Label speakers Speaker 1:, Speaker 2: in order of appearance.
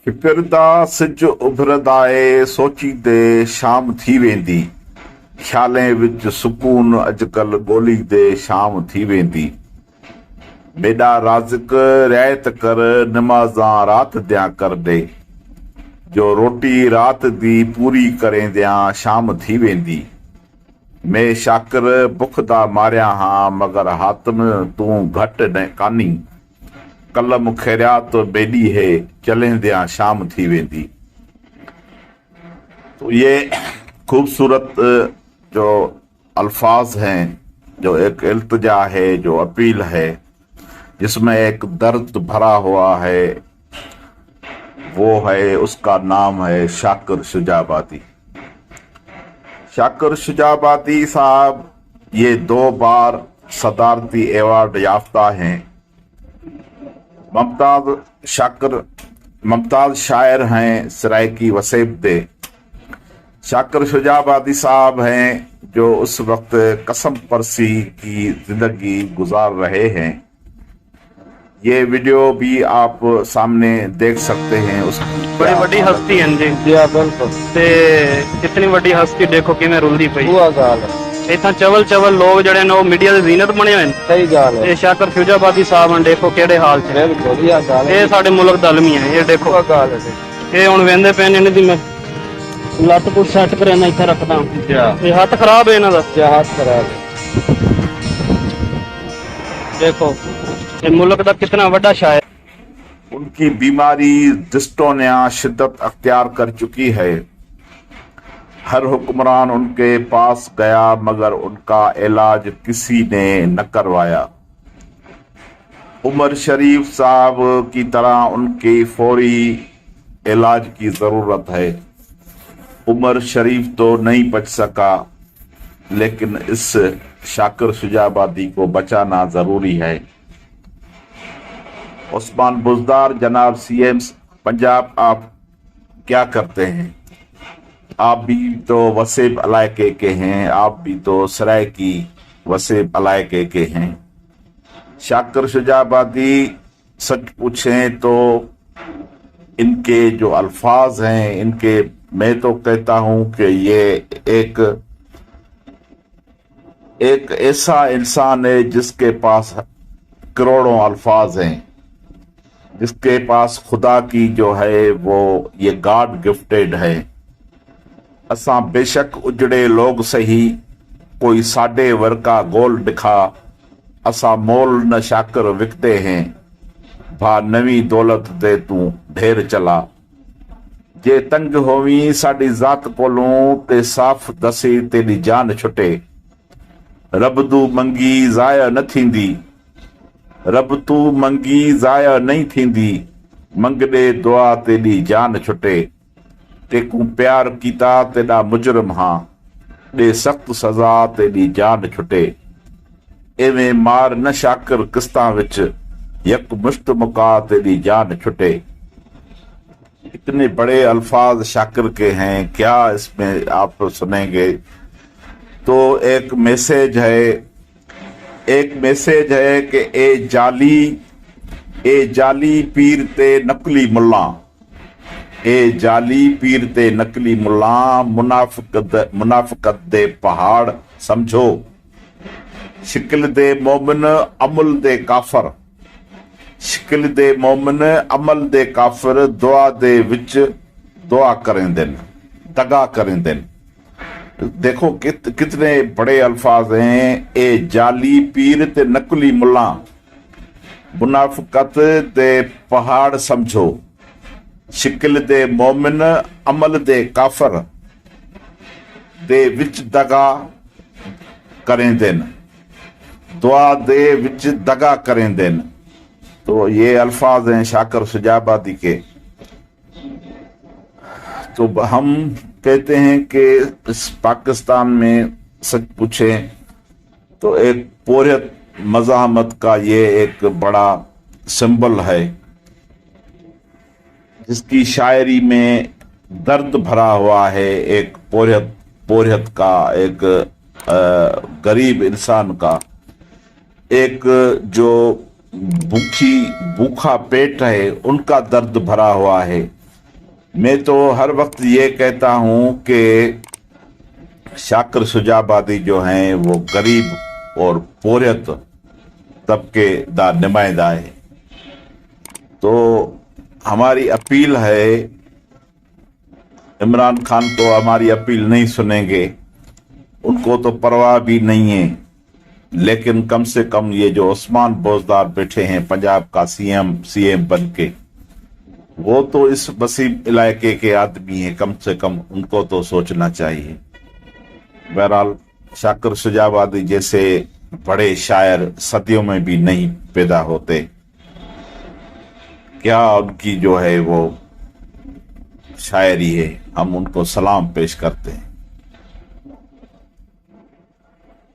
Speaker 1: फिकिरदा सिज उभरदा सोचींदे शाम थी वेंदी। ख्यालें विच सुकून अजकल ॻोल्हींदे शाम थी वेंदी। मेॾा राज़िक रिआयत कर नमाज़ां रात दियां कर ॾे, जो रोटी रात दी पूरी करेंदियां शाम थी वेंदी। मैं शाकिर बुख दा मारिया हां मगर हातिम तूं घटि न कानी। कलम खैरियात बेॾी है चलेंदियां शाम थी वेंदी। तो ये खूबसूरत जो अल्फाज हैं, जो एक इल्तिजा है, जो अपील है, जिसमें एक दर्द भरा हुआ है, वो है, उसका नाम है शाकिर शुजाबादी। शाकिर शुजाबादी साहब ये 2 बार सदारती अवार्ड याफ्ता हैं। मुमताज शायर हैं सराइकी वसेबदे। शाकिर शुजाबादी साहब हैं जो उस वक्त कसम परसी की जिंदगी गुजार रहे हैं। ये वीडियो भी आप सामने देख सकते हैं। उस
Speaker 2: बड़ी बड़ी हस्ती हैं जी।
Speaker 3: बिल्कुल
Speaker 2: ते कितनी बड़ी हस्ती देखो किवें रुलदी पई।
Speaker 3: वो गल है,
Speaker 2: इतना चवल लोग जड़े ने मीडिया की जीनत बने हुए।
Speaker 3: सही गल है।
Speaker 2: ये शाकिर शुजाबादी साहब हैं, देखो केड़े हाल च।
Speaker 3: बिल्कुल ये गल है,
Speaker 2: ये साडे मुल्क दा अलमी है। ये देखो
Speaker 3: वो गल है।
Speaker 2: ये हुण वेंदे पे ने दी मैं लत पुट सैट करे ना इत्थे रखदा। ये हाथ खराब है इन्हां दा।
Speaker 3: क्या हाथ खराब है।
Speaker 2: देखो ये मुल्क दा कितना बड़ा शायर।
Speaker 1: उनकी बीमारी डिस्टोनिया शिद्दत अख्तियार कर चुकी है। हर हुक्मरान उनके पास गया मगर उनका इलाज किसी ने न करवाया। उमर शरीफ साहब की तरह उनके फौरी इलाज की जरूरत है। उमर शरीफ तो नहीं बच सका, लेकिन इस शाकिर शुजाबादी को बचाना जरूरी है। उस्मान बुज़दार जनाब CM पंजाब, आप क्या करते हैं? आप भी तो वसेब इलाके के हैं, आप भी तो सराइकी वसेब इलाके के हैं। शाकिर शुजाबादी सच पूछें तो इनके जो अल्फाज हैं, इनके, मैं तो कहता हूं कि ये एक ऐसा इंसान है जिसके पास करोड़ों अल्फाज हैं, जिसके पास खुदा की जो है वो ये गॉड गिफ्टेड है। असां बेशक उजड़े लोग सही, कोई साडे वर्का गोल दिखा, असां मोल न शाकिर विकते हैं, भा नवी दौलत दे तू ढेर चला। जे तंग होवी साडी जात कोलों ते साफ दसी तेरी जान छुटे। रब तू मंगी ज़ाया न थींदी, रब तू मंगी ज़ाया नहीं थींदी, मंगदे दुआ तेरी जान छुटे। तेकू प्यार कीता तेरा मुजरम हां, दे सख्त सजा तेरी जान छुटे। एवें मार न शाकिर किस्तां विच, यक मुश्त मुका तेरी जान छुटे। इतने बड़े अल्फाज शाकिर के हैं, क्या इसमें आप सुनेंगे तो एक मैसेज है कि ए जाली पीर ते नकली मुल्ला, ए जाली पीर ते नकली मुल्ला, मुनाफिकत दे पहाड़ समझो। शिकल दे मोमिन अमल दे काफर, शिकल दे मोमिन अमल दे काफर, दुआ दे विच दुआ करेंदन, दगा करेंदन। देखो कितने बड़े अल्फाज हैं। ए जाली पीर ते नकली मुल्ला, मुनाफिकत दे पहाड़ समझो। शिकल दे मोमिन अमल दे काफर, दे विच दगा करेंदन, दुआ दे विच दगा करेंदन। तो ये अल्फाज हैं शाकिर शुजाबादी के। तो हम कहते हैं कि इस पाकिस्तान में सच पूछें तो एक पोरियत मज़ाहमत का ये एक बड़ा सिंबल है, जिसकी शायरी में दर्द भरा हुआ है। एक पोरियत का, एक गरीब इंसान का, एक जो भूखा पेट है उनका दर्द भरा हुआ है। میں تو ہر وقت یہ کہتا ہوں کہ شاکر شجابادی جو ہیں وہ غریب اور پوریت طبقے دا نمائندہ ہے. تو ہماری اپیل ہے، عمران خان تو ہماری اپیل نہیں سنیں گے، ان کو تو پرواہ بھی نہیں ہے، لیکن کم سے کم یہ جو عثمان بوزدار بیٹھے ہیں پنجاب کا سی ایم بن کے، وہ تو اس وسیع علاقے کے آدمی ہیں، کم سے کم ان کو تو سوچنا چاہیے. بہرحال شاکر شجابادی جیسے بڑے شاعر صدیوں میں بھی نہیں پیدا ہوتے. کیا ان کی جو ہے وہ شاعری ہے، ہم ان کو سلام پیش کرتے ہیں.